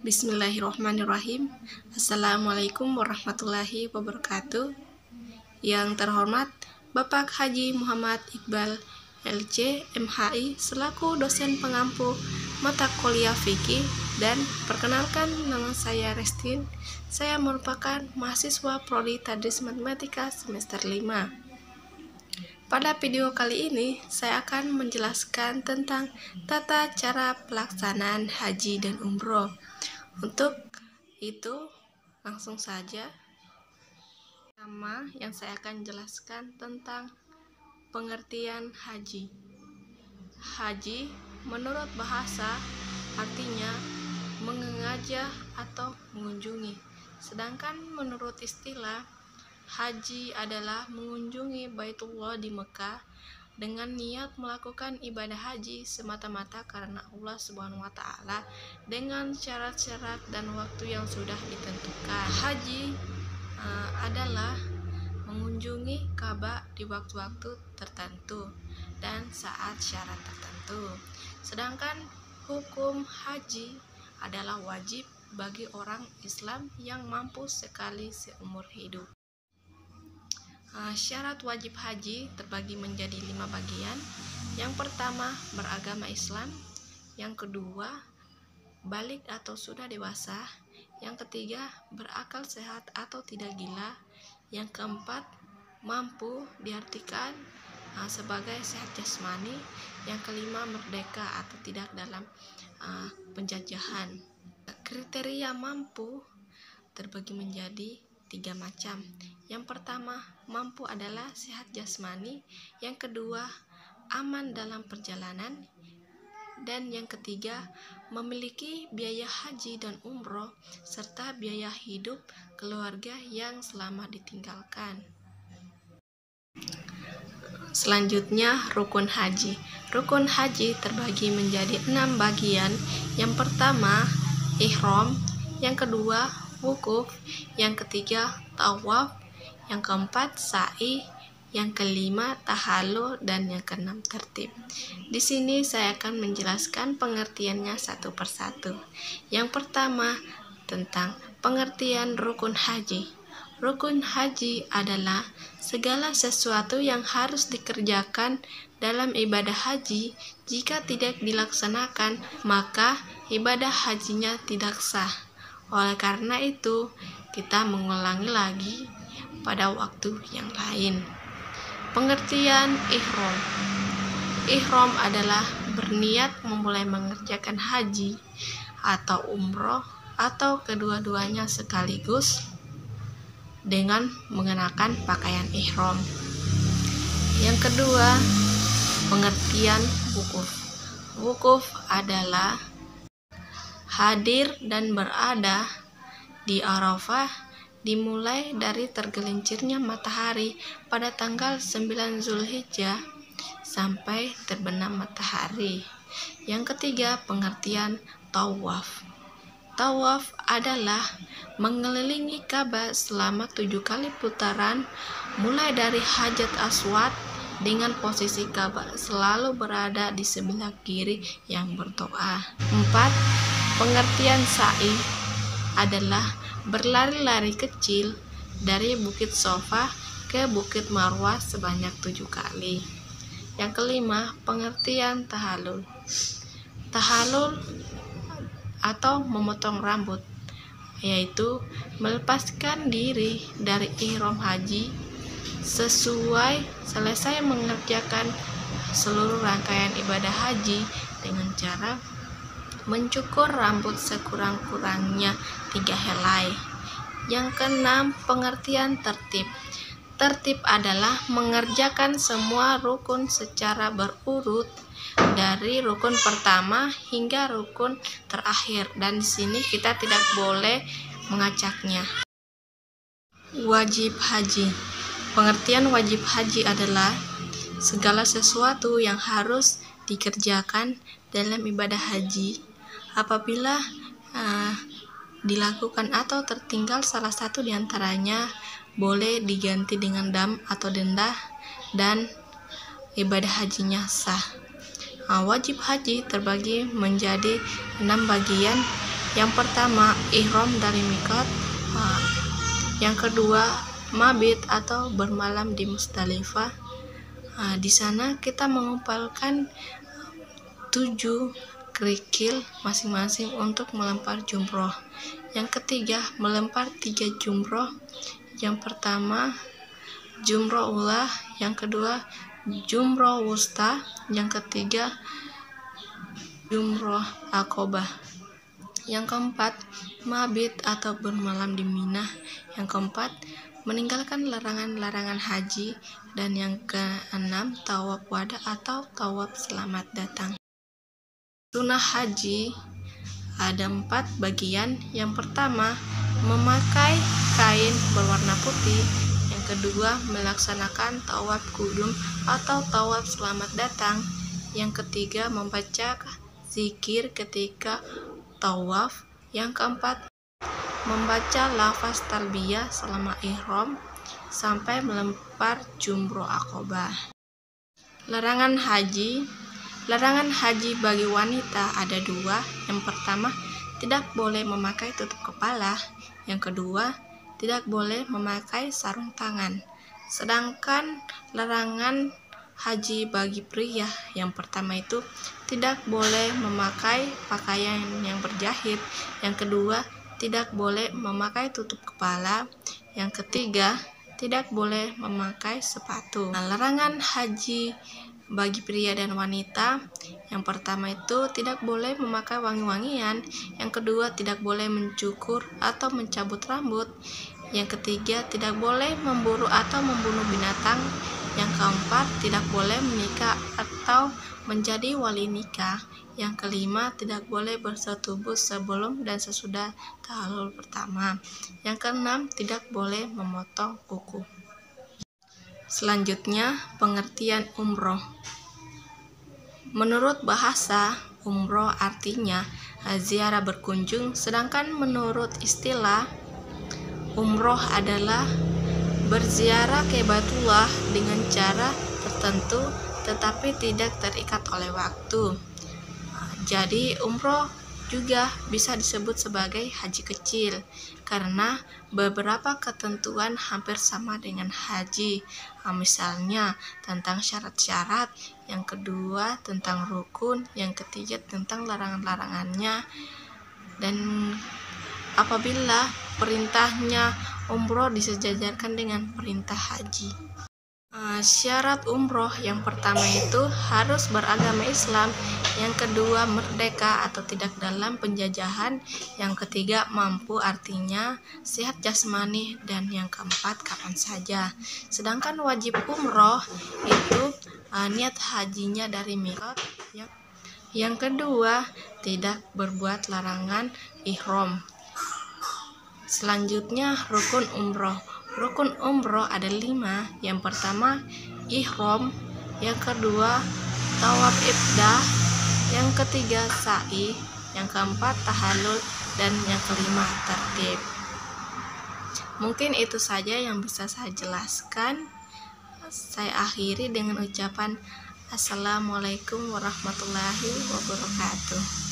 Bismillahirrahmanirrahim. Assalamualaikum warahmatullahi wabarakatuh. Yang terhormat Bapak Haji Muhammad Iqbal LC MHI selaku dosen pengampu mata kuliah fikih, dan perkenalkan nama saya Restin. Saya merupakan mahasiswa Prodi Tadris Matematika semester 5. Pada video kali ini, saya akan menjelaskan tentang tata cara pelaksanaan haji dan umroh. Untuk itu, langsung saja. Pertama, yang saya akan jelaskan tentang pengertian haji. Haji, menurut bahasa, artinya mengajah atau mengunjungi. Sedangkan menurut istilah, haji adalah mengunjungi Baitullah di Mekah dengan niat melakukan ibadah haji semata-mata karena Allah Subhanahu wa Ta'ala dengan syarat-syarat dan waktu yang sudah ditentukan. Haji adalah mengunjungi Ka'bah di waktu-waktu tertentu dan saat syarat tertentu. Sedangkan hukum haji adalah wajib bagi orang Islam yang mampu sekali seumur hidup. Syarat wajib haji terbagi menjadi 5 bagian. Yang pertama, beragama Islam. Yang kedua, balik atau sudah dewasa. Yang ketiga, berakal sehat atau tidak gila. Yang keempat, mampu diartikan sebagai sehat jasmani. Yang kelima, merdeka atau tidak dalam penjajahan. Kriteria mampu terbagi menjadi 3 macam. Yang pertama, mampu adalah sehat jasmani. Yang kedua, aman dalam perjalanan. Dan yang ketiga, memiliki biaya haji dan umroh serta biaya hidup keluarga yang selama ditinggalkan. Selanjutnya, rukun haji. Rukun haji terbagi menjadi 6 bagian. Yang pertama, ihram. Yang kedua, wukuf. Yang ketiga, tawaf. Yang keempat, sa'i. Yang kelima, tahallul. Dan yang keenam, tertib. Di sini saya akan menjelaskan pengertiannya satu persatu. Yang pertama, tentang pengertian rukun haji. Rukun haji adalah segala sesuatu yang harus dikerjakan dalam ibadah haji. Jika tidak dilaksanakan, maka ibadah hajinya tidak sah. Oleh karena itu, kita mengulangi lagi pada waktu yang lain. Pengertian ihram. Ihram adalah berniat memulai mengerjakan haji atau umroh atau kedua-duanya sekaligus dengan mengenakan pakaian ihram. Yang kedua, pengertian wukuf. Wukuf adalah hadir dan berada di Arafah dimulai dari tergelincirnya matahari pada tanggal 9 Zulhijjah sampai terbenam matahari. Yang ketiga, pengertian tawaf. Tawaf adalah mengelilingi Ka'bah selama 7 kali putaran mulai dari Hajar Aswad dengan posisi Ka'bah selalu berada di sebelah kiri yang berdoa. 4. Pengertian sa'i adalah berlari-lari kecil dari Bukit Sofa ke Bukit Marwah sebanyak 7 kali. Yang kelima, pengertian tahallul. Tahallul atau memotong rambut, yaitu melepaskan diri dari ihram haji sesuai selesai mengerjakan seluruh rangkaian ibadah haji dengan cara mencukur rambut sekurang-kurangnya 3 helai. Yang keenam, pengertian tertib. Tertib adalah mengerjakan semua rukun secara berurut dari rukun pertama hingga rukun terakhir, dan di sini kita tidak boleh mengacaknya. Wajib haji. Pengertian wajib haji adalah segala sesuatu yang harus dikerjakan dalam ibadah haji. Apabila dilakukan atau tertinggal salah satu di antaranya, boleh diganti dengan dam atau denda dan ibadah hajinya sah. Wajib haji terbagi menjadi 6 bagian. Yang pertama, ihram dari miqat. Yang kedua, mabit atau bermalam di Musdalifah. Di sana kita mengumpulkan 7 kerikil masing-masing untuk melempar jumroh. Yang ketiga, melempar 3 jumroh. Yang pertama, jumroh ula. Yang kedua, jumroh wusta. Yang ketiga, jumroh aqobah. Yang keempat, mabit atau bermalam di Mina. Yang keempat, meninggalkan larangan-larangan haji. Dan yang keenam, tawaf wada atau tawaf selamat datang. Sunnah haji ada 4 bagian. Yang pertama, memakai kain berwarna putih. Yang kedua, melaksanakan tawaf kudum atau tawaf selamat datang. Yang ketiga, membaca zikir ketika tawaf. Yang keempat, membaca lafaz talbiyah selama ihram sampai melempar jumroh aqobah. Larangan haji bagi wanita ada 2. Yang pertama, tidak boleh memakai tutup kepala. Yang kedua, tidak boleh memakai sarung tangan. Sedangkan larangan haji bagi pria, yang pertama itu tidak boleh memakai pakaian yang berjahit. Yang kedua, tidak boleh memakai tutup kepala. Yang ketiga, tidak boleh memakai sepatu. Larangan haji bagi pria dan wanita, yang pertama itu tidak boleh memakai wangi-wangian. Yang kedua, tidak boleh mencukur atau mencabut rambut. Yang ketiga, tidak boleh memburu atau membunuh binatang. Yang keempat, tidak boleh menikah atau menjadi wali nikah. Yang kelima, tidak boleh bersetubuh sebelum dan sesudah tahallul pertama. Yang keenam, tidak boleh memotong kuku. Selanjutnya, pengertian umroh. Menurut bahasa, umroh artinya ziarah berkunjung, sedangkan menurut istilah, umroh adalah berziarah ke Baitullah dengan cara tertentu tetapi tidak terikat oleh waktu. Jadi umroh juga bisa disebut sebagai haji kecil karena beberapa ketentuan hampir sama dengan haji. Misalnya tentang syarat-syarat, yang kedua tentang rukun, yang ketiga tentang larangan-larangannya. Dan apabila perintahnya umroh disejajarkan dengan perintah haji. Syarat umroh yang pertama itu harus beragama Islam, yang kedua merdeka atau tidak dalam penjajahan, yang ketiga mampu artinya sehat jasmani, dan yang keempat kapan saja. Sedangkan wajib umroh itu niat hajinya dari miqat. Yang kedua, tidak berbuat larangan ihram. Selanjutnya, rukun umroh. Rukun umroh ada 5. Yang pertama, ihram. Yang kedua, tawaf ifdah. Yang ketiga, sa'i. Yang keempat, tahallul. Dan yang kelima, tertib. Mungkin itu saja yang bisa saya jelaskan. Saya akhiri dengan ucapan Assalamualaikum warahmatullahi wabarakatuh.